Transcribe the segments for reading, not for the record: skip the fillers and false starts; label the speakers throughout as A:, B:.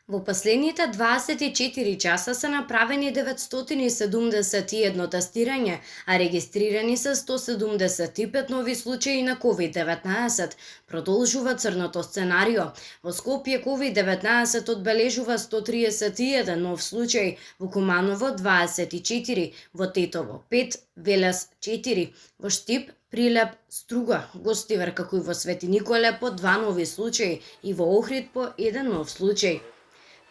A: Во последните 24 часа се направени 971 тестирање, а регистрирани се 175 нови случаи на COVID-19, продолжува црното сценарио. Во Скопје COVID-19 одбележува 131 нов случај, во Куманово 24, во Тетово 5, Велес 4, во Штип, Прилеп, Струга, Гостивар, како и во Свети Николе по 2 нови случаи и во Охрид по 1 нов случај.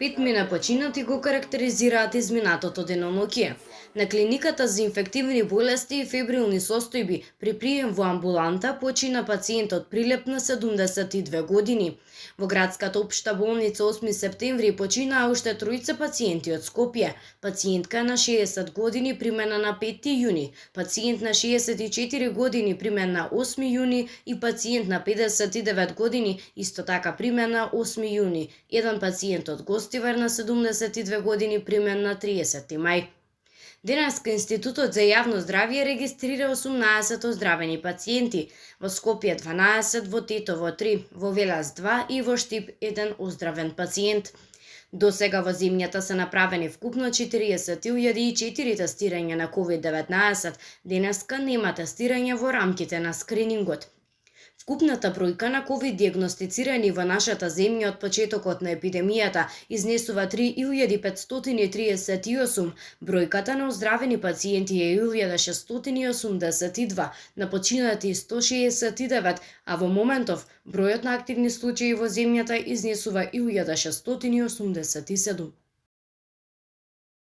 A: 5 починати го карактеризираат изминатото деноноќие. На клиниката за инфективни болести и фебрилни состојби при прием во амбуланта почина пациент од Прилеп на 72 години. Во градската општа болница 8 септември починаа уште тројца пациенти од Скопје. Пациентка на 60 години примена на 5 јуни, пациент на 64 години примен на 8 јуни и пациент на 59 години исто така примен на 8 јуни. Еден пациент од Гостивар на 72 години примен на 30 мај. Денеска Институтот за јавно здравје регистрира 18 оздравени пациенти, во Скопје 12, во Тетово 3, во Велес 2 и во Штип 1 оздравен пациент. До сега во земјата се направени вкупно 40.004 тестирања на COVID-19, денеска нема тестирање во рамките на скринингот. Вкупната бројка на ковид диагностицирани во нашата земја од почетокот на епидемијата изнесува 3538, бројката на оздравени пациенти е 1682, на починати 169, а во моментов бројот на активни случаи во земјата изнесува 1687.